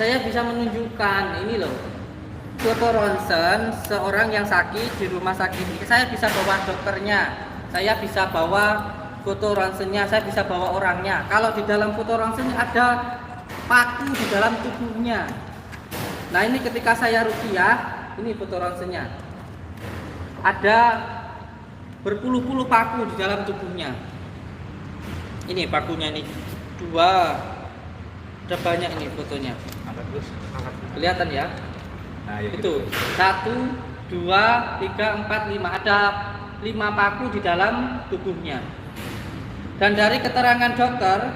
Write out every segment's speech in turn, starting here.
Saya bisa menunjukkan ini loh, foto ronsen seorang yang sakit di rumah sakit. Saya bisa bawa dokternya, saya bisa bawa foto ronsennya, saya bisa bawa orangnya. Kalau di dalam foto ronsennya ada paku di dalam tubuhnya. Nah ini ketika saya ruqyah, ini foto ronsennya. Ada berpuluh-puluh paku di dalam tubuhnya. Ini pakunya nih, dua. Ada banyak ini fotonya. Kelihatan ya? Nah, ya Itu 1, 2, 3, 4, 5. Ada 5 paku di dalam tubuhnya. Dan dari keterangan dokter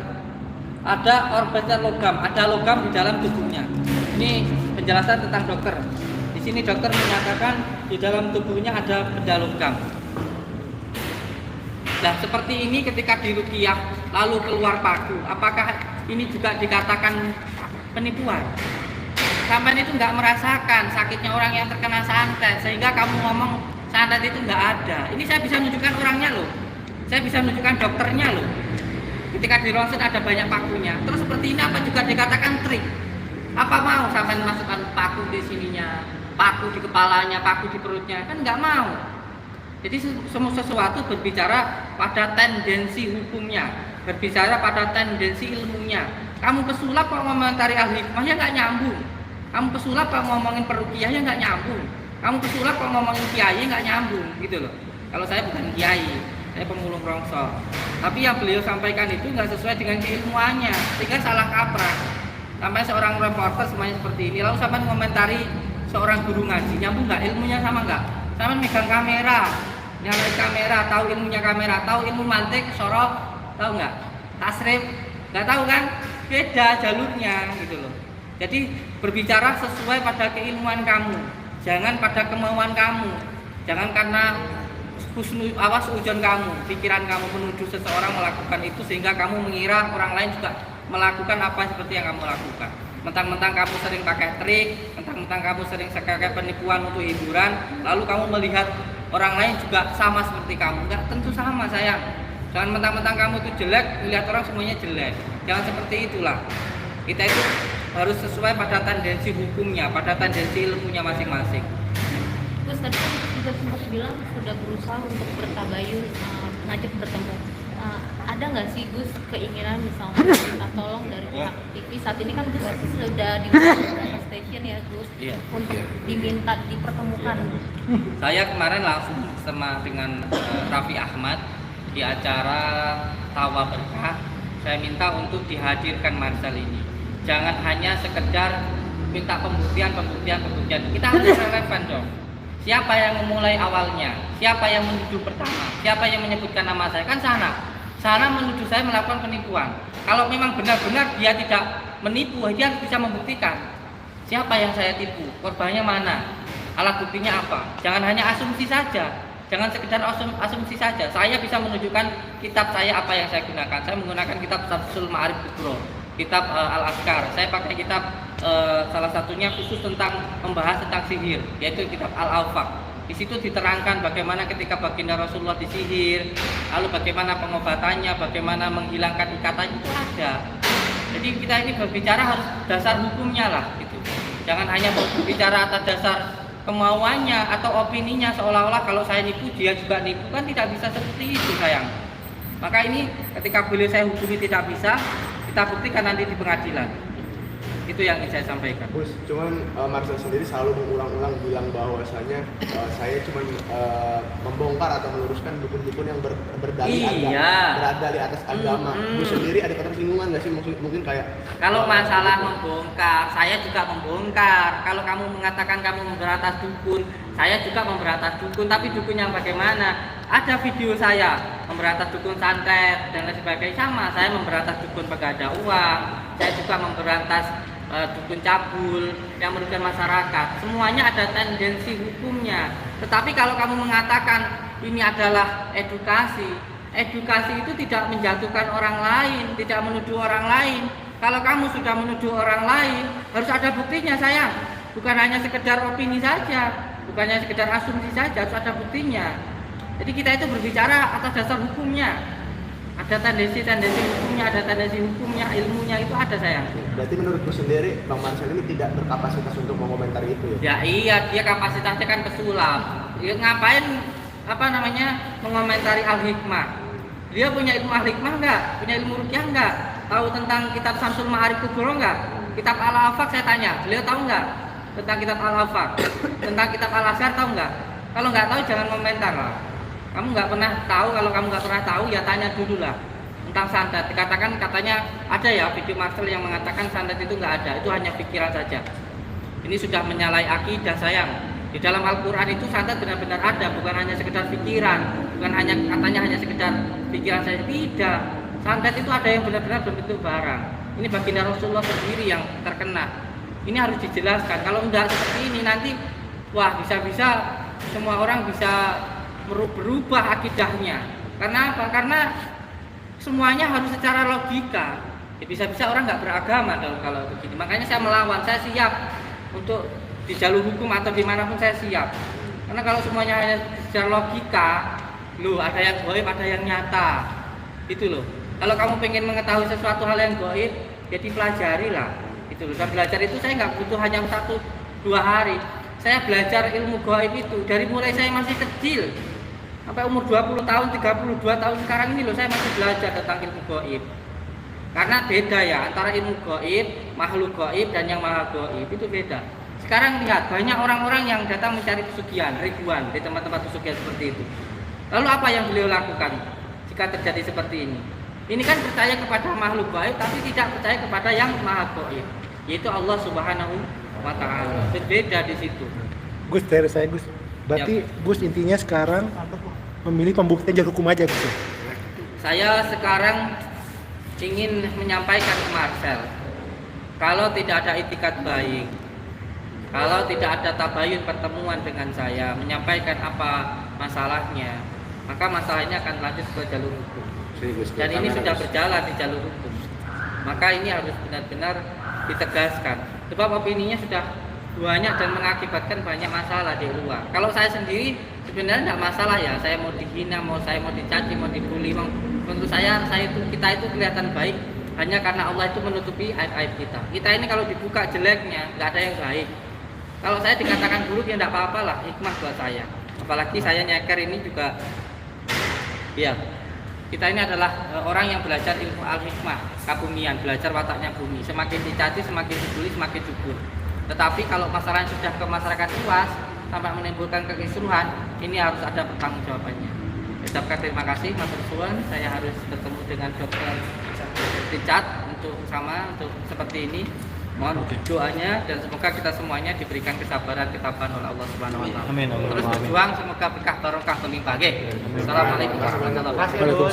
ada orbital logam, ada logam di dalam tubuhnya. Ini penjelasan tentang dokter. Di sini dokter menyatakan di dalam tubuhnya ada benda logam. Nah, seperti ini ketika diruqyah lalu keluar paku, apakah ini juga dikatakan penipuan? Sampai itu nggak merasakan sakitnya orang yang terkena santet sehingga kamu ngomong santet itu nggak ada. Ini saya bisa menunjukkan orangnya loh, saya bisa menunjukkan dokternya loh. Ketika di ronsen ada banyak pakunya. Terus seperti ini apa juga dikatakan trik? Apa mau sampai masukkan paku di sininya, paku di kepalanya, paku di perutnya? Kan nggak mau. Jadi semua sesuatu berbicara pada tendensi hukumnya, berbicara pada tendensi ilmunya. Kamu pesulap kok ngomentari ahli hikmahnya nggak nyambung. Kamu pesulap kok ngomongin peruqyahnya nggak nyambung. Kamu pesulap kok ngomongin kiai nggak nyambung, gitu loh. Kalau saya bukan kiai, saya pemulung rongsor. Tapi yang beliau sampaikan itu nggak sesuai dengan keilmuannya, sehingga salah kaprah. Sampai seorang reporter semuanya seperti ini, lalu sampai ngomentari seorang guru ngaji, nyambung nggak ilmunya sama nggak? Sampai megang kamera, nyalain kamera, tahu ilmunya kamera, tahu ilmu mantik, sorok, tahu nggak? Tasrif, nggak tahu kan? Beda jalurnya, gitu loh. Jadi berbicara sesuai pada keilmuan kamu, jangan pada kemauan kamu, jangan karena awas ujian kamu, pikiran kamu menuju seseorang melakukan itu sehingga kamu mengira orang lain juga melakukan apa seperti yang kamu lakukan. Mentang-mentang kamu sering pakai trik, mentang-mentang kamu sering pakai penipuan untuk hiburan, lalu kamu melihat orang lain juga sama seperti kamu. Enggak tentu sama, sayang. Jangan mentang-mentang kamu itu jelek, melihat orang semuanya jelek. Jangan seperti itulah. Kita itu harus sesuai pada tendensi hukumnya, pada tendensi ilmunya masing-masing. Gus, tadi kan juga sempat bilang sudah berusaha untuk bertabayun, ngajak bertemu. Ada nggak sih Gus keinginan misalnya minta tolong dari pihak TV? Saat ini kan Gus sudah di beberapa stasiun ya Gus, untuk diminta dipertemukan. Saya kemarin langsung sama dengan Raffi Ahmad di acara Tawa Berkah. Saya minta untuk dihadirkan Marcel ini. Jangan hanya sekedar minta pembuktian. Kita harus relevan dong. Siapa yang memulai awalnya? Siapa yang menuju pertama? Siapa yang menyebutkan nama saya? Kan sana menuju saya melakukan penipuan. Kalau memang benar-benar dia tidak menipu, dia bisa membuktikan siapa yang saya tipu, korbannya mana, alat buktinya apa. Jangan hanya asumsi saja, jangan sekedar asumsi saja. Saya bisa menunjukkan kitab saya apa yang saya gunakan. Saya menggunakan kitab Syamsul Ma'arif Kubro, kitab Al-Askar. Saya pakai kitab salah satunya khusus tentang membahas tentang sihir, yaitu kitab Al-Awfaq. Di situ diterangkan bagaimana ketika baginda Rasulullah disihir, lalu bagaimana pengobatannya, bagaimana menghilangkan ikatan, itu ada. Jadi kita ini berbicara harus dasar hukumnya lah, gitu. Jangan hanya berbicara atas dasar kemauannya atau opininya, seolah-olah kalau saya nipu dia juga nipu, kan tidak bisa seperti itu, sayang. Maka ini ketika boleh saya hukumi tidak bisa, kita buktikan nanti di pengadilan. Itu yang ingin saya sampaikan. Gus, cuman Marcel sendiri selalu mengulang-ulang bilang bahwasanya saya cuma membongkar atau meluruskan dukun-dukun yang berdalih berada di atas agama. Gus sendiri ada ketersinggungan nggak sih? Mungkin kayak kalau masalah membongkar, saya juga membongkar. Kalau kamu mengatakan kamu memberantas dukun, saya juga memberantas dukun. Tapi dukun yang bagaimana? Ada video saya memberantas dukun santet dan lain sebagainya. Sama, saya memberantas dukun pegada uang. Saya juga memberantas dukun cabul yang merugikan masyarakat. Semuanya ada tendensi hukumnya. Tetapi kalau kamu mengatakan ini adalah edukasi itu tidak menjatuhkan orang lain, tidak menuduh orang lain. Kalau kamu sudah menuduh orang lain, harus ada buktinya, sayang. Bukan hanya sekedar opini saja, bukan hanya sekedar asumsi saja, harus ada buktinya. Jadi kita itu berbicara atas dasar hukumnya. Ada tendensi hukumnya, ilmunya itu ada sayang. Berarti menurutku sendiri Bang Marcel ini tidak berkapasitas untuk mengomentari itu ya? Ya iya, dia kapasitasnya kan pesulap. Dia ngapain mengomentari al-hikmah? Dia punya ilmu al-hikmah enggak? Punya ilmu ruqyah enggak? Tahu tentang kitab Syamsul Ma'arif Kubro enggak? Kitab Al-Afaq saya tanya, beliau tahu enggak tentang kitab Al-Afaq? Tentang kitab Al-Azhar tahu enggak? Kalau enggak tahu jangan komentar lah. Kamu nggak pernah tahu, kalau kamu nggak pernah tahu ya tanya dulu lah tentang santet. Dikatakan katanya ada ya video Marcel yang mengatakan santet itu nggak ada, itu hanya pikiran saja. Ini sudah menyalahi akidah sayang. Di dalam Al-Quran itu santet benar-benar ada, bukan hanya sekedar pikiran, bukan hanya katanya hanya sekedar pikiran saja. Tidak, santet itu ada yang benar-benar berbentuk barang. Ini baginda Rasulullah sendiri yang terkena. Ini harus dijelaskan. Kalau enggak seperti ini nanti, wah bisa-bisa semua orang bisa berubah akidahnya. Karena apa? Karena semuanya harus secara logika. Ya, bisa-bisa orang nggak beragama kalau begini. Makanya saya melawan. Saya siap untuk di jalur hukum atau dimanapun saya siap. Karena kalau semuanya hanya secara logika, loh ada yang gaib, ada yang nyata. Itu loh. Kalau kamu pengen mengetahui sesuatu hal yang gaib, ya dipelajari lah. Itu loh. Dan belajar itu saya nggak butuh hanya 1-2 hari. Saya belajar ilmu gaib itu dari mulai saya masih kecil. Sampai umur 20 tahun, 32 tahun sekarang ini loh saya masih belajar tentang ilmu gaib. Karena beda ya antara ilmu gaib, makhluk gaib dan yang maha gaib itu beda. Sekarang lihat banyak orang-orang yang datang mencari pesugihan, ribuan di tempat-tempat pesugihan seperti itu. Lalu apa yang beliau lakukan jika terjadi seperti ini? Ini kan percaya kepada makhluk gaib tapi tidak percaya kepada yang maha gaib, yaitu Allah Subhanahu wa taala. Berbeda di situ. Gus, dari saya Gus. Berarti Ya. Gus intinya sekarang memilih pembuktian jalur hukum aja Gus. Saya sekarang ingin menyampaikan ke Marcel, kalau tidak ada itikat baik, kalau tidak ada tabayun pertemuan dengan saya, menyampaikan apa masalahnya, maka masalahnya akan lanjut ke jalur hukum. Dan ini sudah berjalan di jalur hukum. Maka ini harus benar-benar ditegaskan. Sebab opininya sudah banyak dan mengakibatkan banyak masalah di luar. Kalau saya sendiri sebenarnya tidak masalah ya. Saya mau dihina, saya mau dicaci, mau dibully. Menurut kita itu kelihatan baik hanya karena Allah itu menutupi aib-aib kita. Kita ini kalau dibuka jeleknya nggak ada yang baik. Kalau saya dikatakan buruk ya tidak apa-apa lah, hikmah buat saya. Apalagi saya nyeker ini juga, ya. Kita ini adalah orang yang belajar ilmu al-hikmah, kabumian, belajar wataknya bumi. Semakin dicaci, semakin dibully, semakin subur. Tetapi kalau masalahnya sudah ke masyarakat luas sampai menimbulkan kekisruhan, ini harus ada pertanggungjawabannya. Saya ucapkan terima kasih Mas Ruswan. Saya harus bertemu dengan Dr. Richard untuk seperti ini. Mohon doanya dan semoga kita semuanya diberikan kesabaran ketabahan oleh Allah Subhanahu wa taala. Amin. Terus berjuang semoga berkah barokah berlimpah. Assalamualaikum warahmatullahi wabarakatuh.